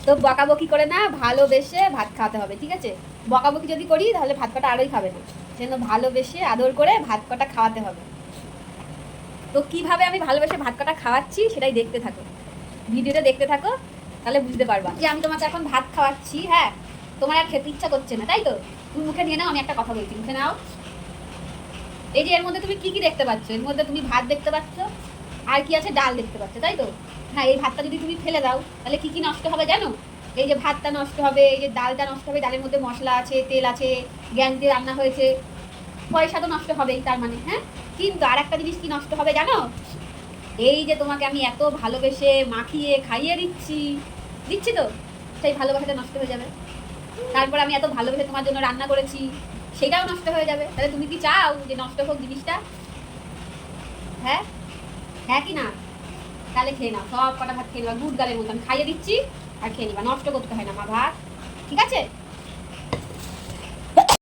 তো বকাবকি করে না, ভালোবেসে ভাত খাওয়াতে হবে, ঠিক আছে? বকাবকি যদি করি তাহলে ভাত কটা আরোই খাবে না, সেজন্য ভালোবেসে আদর করে ভাত কটা খাওয়াতে হবে। তো কিভাবে আমি ভালোবেসে ভাত কটা খাওয়াচ্ছি সেটাই দেখতে থাকো, ভিডিওটা দেখতে থাকো, তাহলে বুঝতে পারবা যে আমি তোমাকে এখন ভাত খাওয়াচ্ছি। হ্যাঁ, তোমার আর খেতে ইচ্ছা করছে না, তাই তো? তুমি মুখে নিয়ে নাও, আমি একটা কথা বলছি, মুখে নাও। এই যে এর মধ্যে তুমি কি কি দেখতে পাচ্ছ? এর মধ্যে তুমি ভাত দেখতে পাচ্ছ, আর কি আছে, ডাল দেখতে পাচ্ছ, তাই তো? হ্যাঁ, এই ভাতটা যদি তুমি ফেলে দাও তাহলে কি কি নষ্ট হবে জানো? এই যে ভাতটা নষ্ট হবে, এই যে ডালটা নষ্ট হবে, ডালের মধ্যে মশলা আছে, তেল আছে, গ্যাস দিয়ে রান্না হয়েছে, পয়সা তো নষ্ট হবেই তার মানে। হ্যাঁ, কিন্তু আর একটা জিনিস কি নষ্ট হবে জানো? এই যে তোমাকে আমি এত ভালোবেসে মাখিয়ে খাইয়ে দিচ্ছি দিচ্ছি তো, সেই ভালোবাসাটা নষ্ট হয়ে যাবে। তারপর আমি এত ভালোবেসে তোমার জন্য রান্না করেছি, সেটাও নষ্ট হয়ে যাবে। তাহলে তুমি কি চাও যে নষ্ট হোক জিনিসটা? হ্যাঁ, হ্যাঁ কি না? তাহলে খেয়ে নাও, সব কটা ভাত খেয়ে নেবা গুড় গালের মতো, আমি খাইয়ে দিচ্ছি, আর খেয়ে নিবা, নষ্ট করতে হয় না মা ভাত, ঠিক আছে?